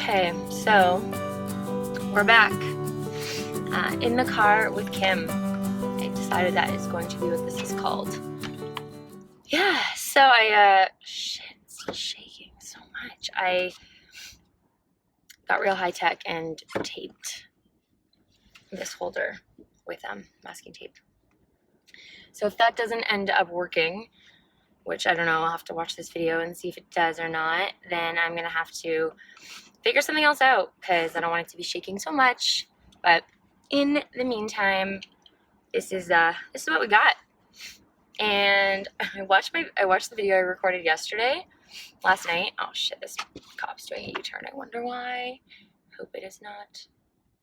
Okay, so we're back in the car with Kim. I decided that is going to be what this is called. Yeah, so shit, it's still shaking so much. I got real high tech and taped this holder with masking tape. So if that doesn't end up working, which I don't know, I'll have to watch this video and see if it does or not, then I'm gonna have to figure something else out because I don't want it to be shaking so much. But in the meantime, this is what we got. And I watched the video I recorded last night. Oh shit, this cop's doing a U-turn. I wonder why. Hope it is not.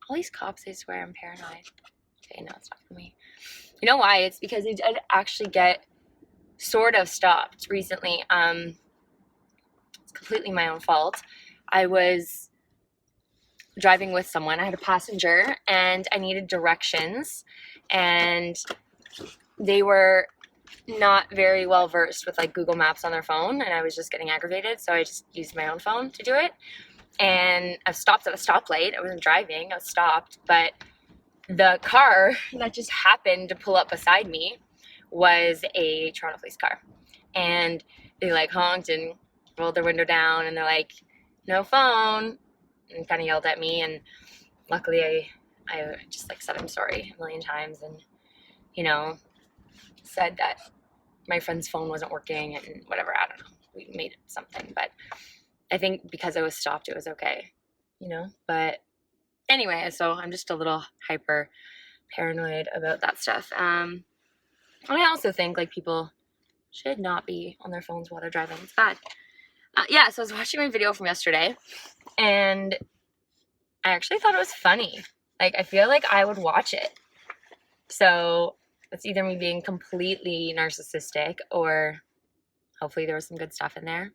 All these cops, I swear I'm paranoid. Okay, no, it's not for me. You know why? It's because they did actually get sort of stopped recently. It's completely my own fault. I was driving with someone. I had a passenger and I needed directions, and they were not very well versed with like Google Maps on their phone, and I was just getting aggravated, so I just used my own phone to do it. And I stopped at a stoplight. I wasn't driving, I was stopped, but the car that just happened to pull up beside me was a Toronto police car, and they like honked and rolled their window down, and they're like, no phone, and kind of yelled at me. And luckily I just like said I'm sorry a million times, and you know, said that my friend's phone wasn't working and whatever. I don't know, we made it something, but I think because I was stopped it was okay, you know. But anyway, so I'm just a little hyper paranoid about that stuff. And I also think like people should not be on their phones while they're driving. It's bad. Yeah, so I was watching my video from yesterday, and I actually thought it was funny. Like, I feel like I would watch it. So it's either me being completely narcissistic, or hopefully there was some good stuff in there.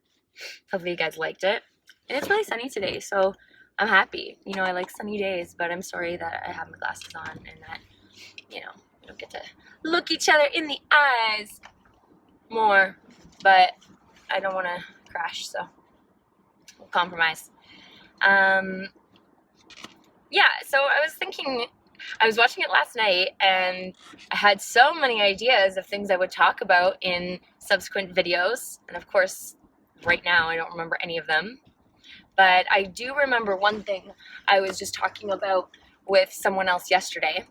Hopefully you guys liked it. And it's really sunny today, so I'm happy. You know, I like sunny days, but I'm sorry that I have my glasses on and that, you know, we don't get to look each other in the eyes more. But I don't want to crash, so we'll compromise. Yeah, so I was watching it last night, and I had so many ideas of things I would talk about in subsequent videos. And of course, right now, I don't remember any of them. But I do remember one thing I was just talking about with someone else yesterday.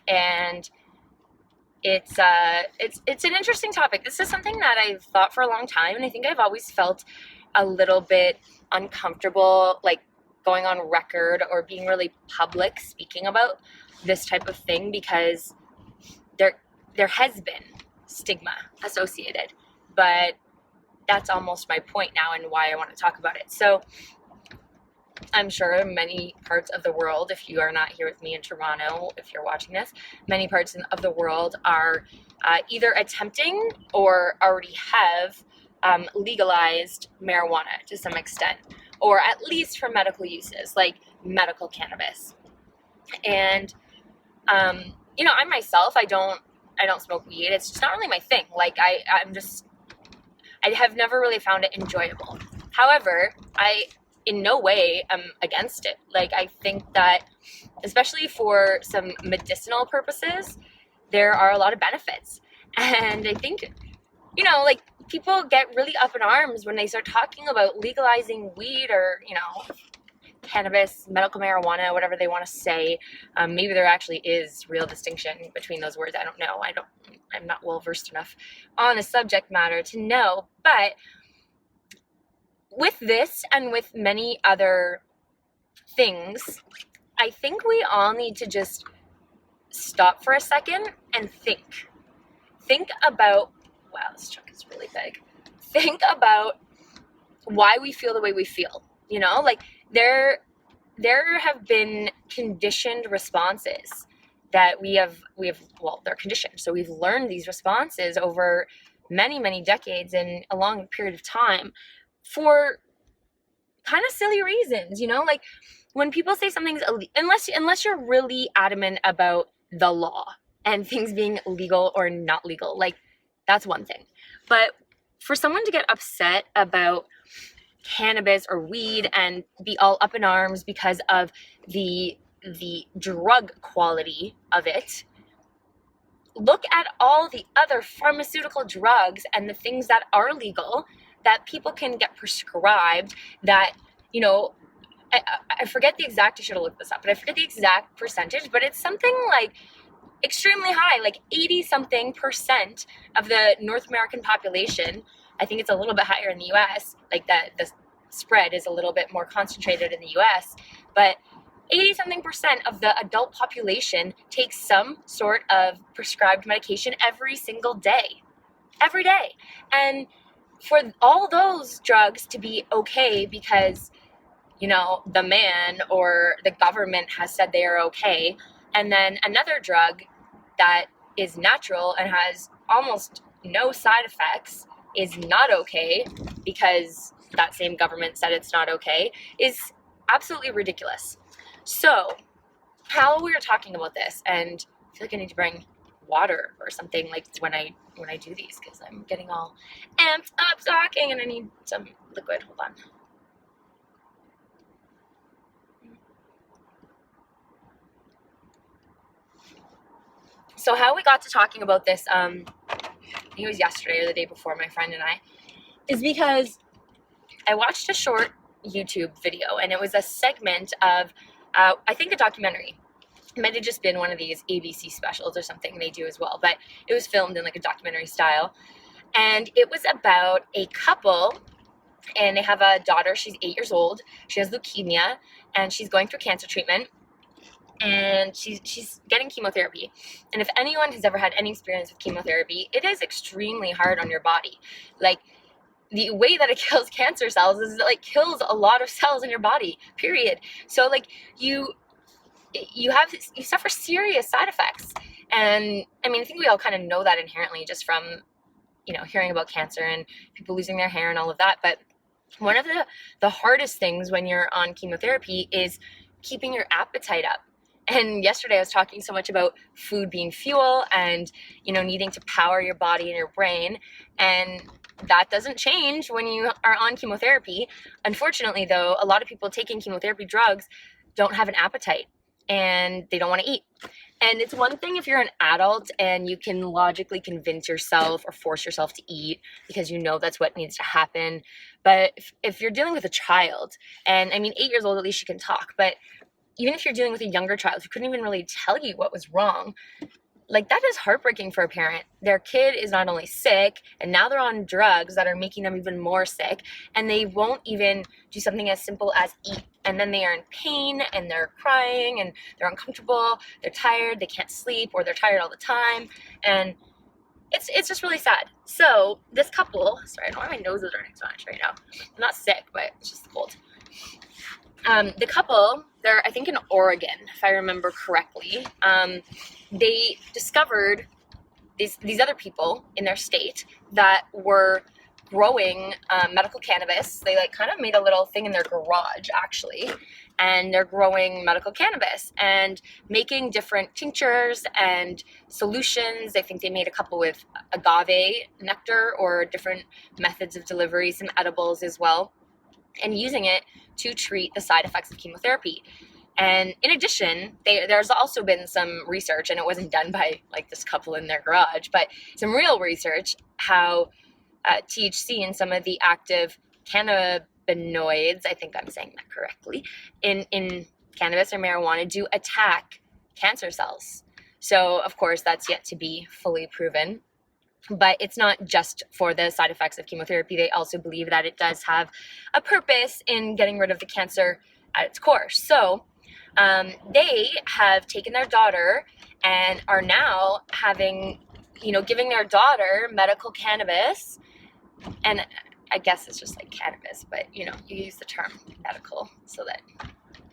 And it's an interesting topic. This is something that I've thought for a long time, and I think I've always felt a little bit uncomfortable, like going on record or being really public speaking about this type of thing, because there has been stigma associated. But that's almost my point now and why I want to talk about it. So I'm sure many parts of the world, if you are not here with me in Toronto, if you're watching this, many parts of the world are either attempting or already have legalized marijuana to some extent, or at least for medical uses, like medical cannabis. And you know, I myself, I don't smoke weed. It's just not really my thing. Like I have never really found it enjoyable. However, I in no way am against it. Like, I think that, especially for some medicinal purposes, there are a lot of benefits. And I think, you know, like, people get really up in arms when they start talking about legalizing weed or, you know, cannabis, medical marijuana, whatever they want to say. Maybe there actually is real distinction between those words. I don't know. I'm not well versed enough on the subject matter to know. But with this and with many other things, I think we all need to just stop for a second and think. Think about, wow, this truck is really big. Think about why we feel the way we feel. You know, like there have been conditioned responses that we have, well, they're conditioned. So we've learned these responses over many, many decades and a long period of time for kind of silly reasons, you know, like when people say something's unless you're really adamant about the law and things being legal or not legal, like that's one thing. But for someone to get upset about cannabis or weed and be all up in arms because of the drug quality of it. Look at all the other pharmaceutical drugs and the things that are legal that people can get prescribed that, you know, I forget the exact, I should have looked this up, but I forget the exact percentage, but it's something like extremely high, like 80-something% of the North American population. I think it's a little bit higher in the US, like that the spread is a little bit more concentrated in the US, but 80-something% of the adult population takes some sort of prescribed medication every single day. Every day. And for all those drugs to be okay because, you know, the man or the government has said they are okay, and then another drug that is natural and has almost no side effects is not okay because that same government said it's not okay, is absolutely ridiculous. So, how we were talking about this, and I feel like I need to bring water or something like when I do these because I'm getting all amped up talking and I need some liquid. Hold on. So how we got to talking about this, I think it was yesterday or the day before, my friend and I, is because I watched a short YouTube video and it was a segment of, I think a documentary. It might have just been one of these ABC specials or something they do as well, but it was filmed in like a documentary style. And it was about a couple, and they have a daughter. She's 8 years old. She has leukemia, and she's going through cancer treatment. And she's getting chemotherapy. And if anyone has ever had any experience with chemotherapy, it is extremely hard on your body. Like, the way that it kills cancer cells is it like kills a lot of cells in your body, period. So like you suffer serious side effects. And I mean, I think we all kind of know that inherently just from, you know, hearing about cancer and people losing their hair and all of that. But one of the hardest things when you're on chemotherapy is keeping your appetite up. And yesterday I was talking so much about food being fuel and, you know, needing to power your body and your brain. And that doesn't change when you are on chemotherapy. Unfortunately, though, a lot of people taking chemotherapy drugs don't have an appetite and they don't want to eat. And it's one thing if you're an adult and you can logically convince yourself or force yourself to eat because you know that's what needs to happen. But if you're dealing with a child, and I mean, 8 years old, at least she can talk, but even if you're dealing with a younger child who couldn't even really tell you what was wrong, like that is heartbreaking for a parent. Their kid is not only sick, and now they're on drugs that are making them even more sick, and they won't even do something as simple as eat. And then they are in pain, and they're crying, and they're uncomfortable, they're tired, they can't sleep, or they're tired all the time, and it's just really sad. So this couple, sorry, I don't know why my nose is running so much right now. I'm not sick, but it's just cold. The couple, they're, I think in Oregon, if I remember correctly, they discovered these other people in their state that were growing medical cannabis. They like kind of made a little thing in their garage actually, and they're growing medical cannabis and making different tinctures and solutions. I think they made a couple with agave nectar or different methods of delivery, some edibles as well, and using it to treat the side effects of chemotherapy. And in addition, there's also been some research, and it wasn't done by like this couple in their garage, but some real research how THC and some of the active cannabinoids, I think I'm saying that correctly, in cannabis or marijuana do attack cancer cells. So of course that's yet to be fully proven. But it's not just for the side effects of chemotherapy. They also believe that it does have a purpose in getting rid of the cancer at its core. So they have taken their daughter and are now having, you know, giving their daughter medical cannabis. And I guess it's just like cannabis, but, you know, you use the term medical so that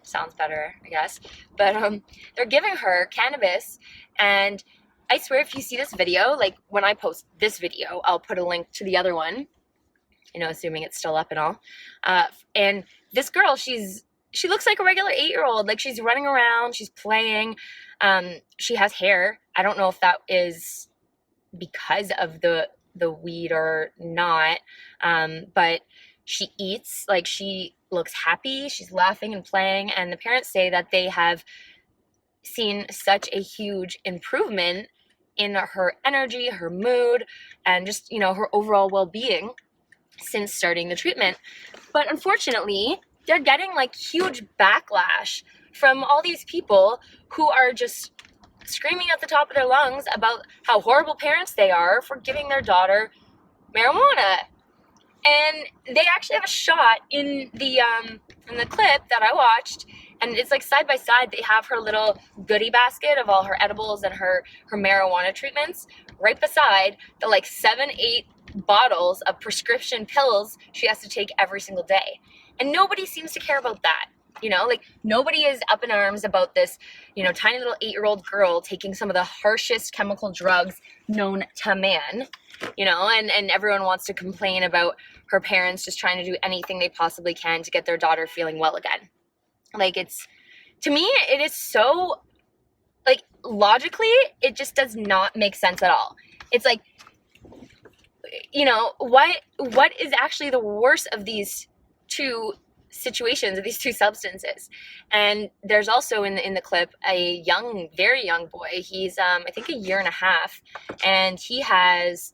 sounds better, I guess. But they're giving her cannabis, and I swear if you see this video, like when I post this video, I'll put a link to the other one, you know, assuming it's still up and all. And this girl, she looks like a regular 8-year-old. Like she's running around, she's playing. She has hair. I don't know if that is because of the weed or not. But She eats, like she looks happy, she's laughing and playing, and the parents say that they have seen such a huge improvement in her energy, her mood, and just, her overall well-being since starting the treatment. But unfortunately, they're getting like huge backlash from all these people who are just screaming at the top of their lungs about how horrible parents they are for giving their daughter marijuana. And they actually have a shot in the clip that I watched, and it's like side by side. They have her little goodie basket of all her edibles and her marijuana treatments right beside the like 7-8 bottles of prescription pills she has to take every single day. And nobody seems to care about that. Like nobody is up in arms about this, tiny little 8-year-old girl taking some of the harshest chemical drugs known to man, and everyone wants to complain about her parents just trying to do anything they possibly can to get their daughter feeling well again. Like to me, it is so, like, logically, it just does not make sense at all. It's like, what is actually the worst of these two situations, of these two substances? And there's also in the clip a very young boy. He's I think a year and a half, and he has,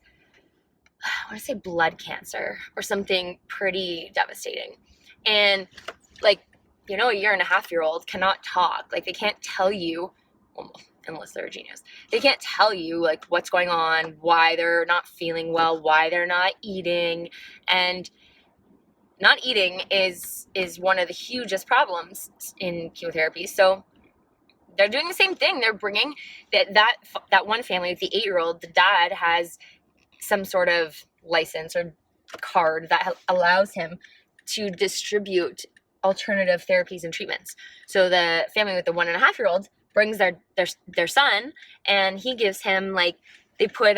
I want to say, blood cancer or something pretty devastating. And like, a year and a half year old cannot talk. Like, they can't tell you, well, unless they're a genius, they can't tell you like what's going on, why they're not feeling well, why they're not eating. And not eating is one of the hugest problems in chemotherapy. So they're doing the same thing. They're bringing that one family with the 8-year-old, the dad has some sort of license or card that allows him to distribute alternative therapies and treatments. So the family with the 1.5-year-old brings their son, and he gives him, like, they put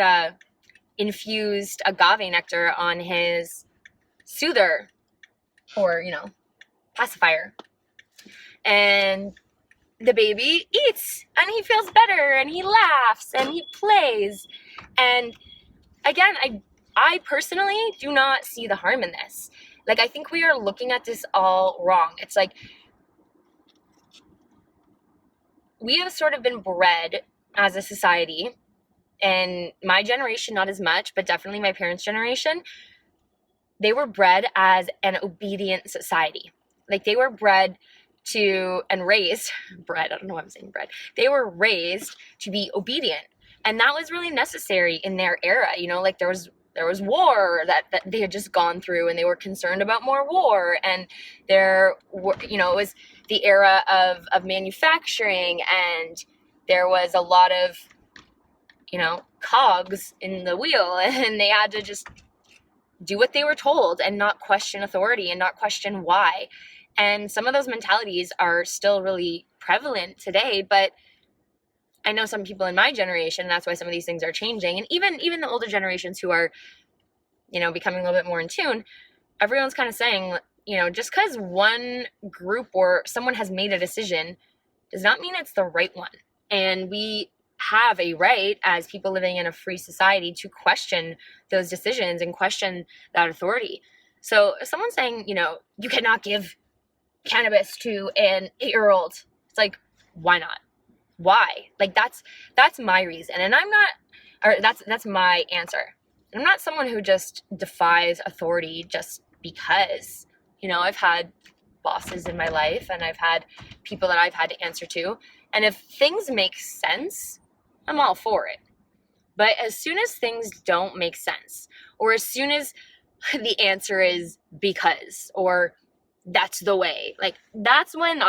infused agave nectar on his soother or pacifier, and the baby eats and he feels better and he laughs and he plays. And again, I personally do not see the harm in this. Like, I think we are looking at this all wrong. It's like, we have sort of been bred as a society, and my generation not as much, but definitely my parents' generation, they were bred as an obedient society. Like, they were bred to, and raised, bred, I don't know why I'm saying bred. They were raised to be obedient. And that was really necessary in their era. Like, there was war that they had just gone through, and they were concerned about more war. And there were, it was the era of manufacturing, and there was a lot of, cogs in the wheel, and they had to just do what they were told and not question authority and not question why. And some of those mentalities are still really prevalent today, but I know some people in my generation, and that's why some of these things are changing. And even the older generations who are, becoming a little bit more in tune, everyone's kind of saying, just because one group or someone has made a decision does not mean it's the right one. And we have a right, as people living in a free society, to question those decisions and question that authority. So if someone's saying, you cannot give cannabis to an 8-year-old, it's like, why not? Why? Like, that's my reason. And that's my answer. I'm not someone who just defies authority just because, I've had bosses in my life, and I've had people that I've had to answer to. And if things make sense, I'm all for it. But as soon as things don't make sense, or as soon as the answer is because, or that's the way, like, that's when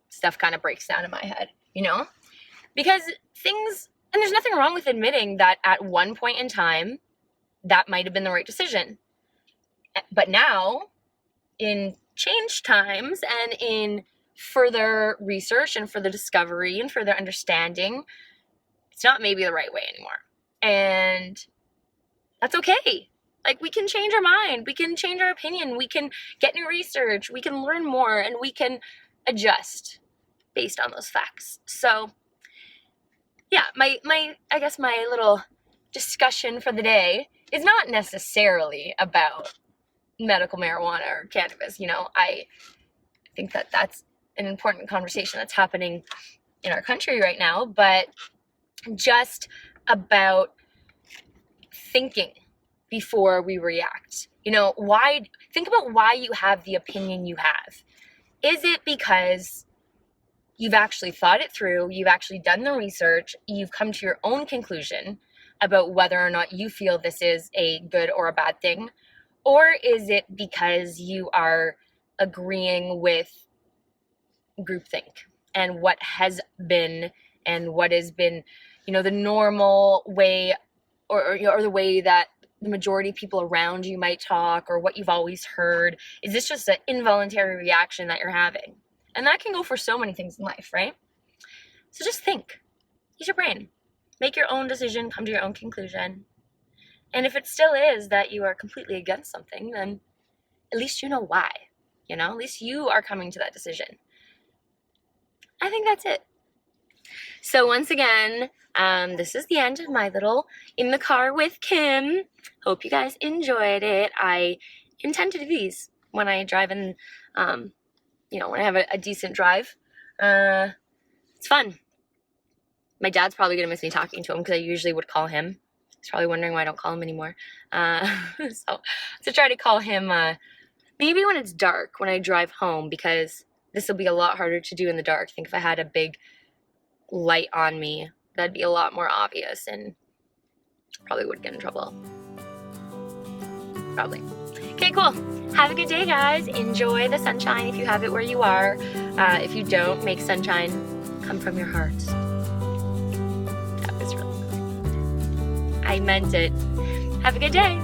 stuff kind of breaks down in my head, because things, and there's nothing wrong with admitting that at one point in time, that might have been the right decision. But now, in changed times and in further research and further discovery and further understanding, it's not maybe the right way anymore. And that's okay. Like, we can change our mind, we can change our opinion, we can get new research, we can learn more, and we can adjust based on those facts. So yeah, my I guess my little discussion for the day is not necessarily about, medical marijuana or cannabis. You know, I think that that's an important conversation that's happening in our country right now, but just about thinking before we react. You know, think about why you have the opinion you have. Is it because you've actually thought it through, you've actually done the research, you've come to your own conclusion about whether or not you feel this is a good or a bad thing? Or is it because you are agreeing with groupthink and what has been and what has been, you know, the normal way or the way that the majority of people around you might talk, or what you've always heard? Is this just an involuntary reaction that you're having? And that can go for so many things in life, right? So just think. Use your brain. Make your own decision, come to your own conclusion. And if it still is that you are completely against something, then at least you know why. You know, at least you are coming to that decision. I think that's it. So once again, this is the end of my little In the Car with Kim. Hope you guys enjoyed it. I intend to do these when I drive in, you know, when I have a decent drive. It's fun. My dad's probably going to miss me talking to him because I usually would call him. He's probably wondering why I don't call him anymore. So to try to call him maybe when it's dark, when I drive home, because this will be a lot harder to do in the dark. I think if I had a big light on me, that'd be a lot more obvious and probably would get in trouble. Probably. Okay, cool. Have a good day, guys. Enjoy the sunshine if you have it where you are. If you don't, make sunshine come from your heart. That was really cool. I meant it. Have a good day.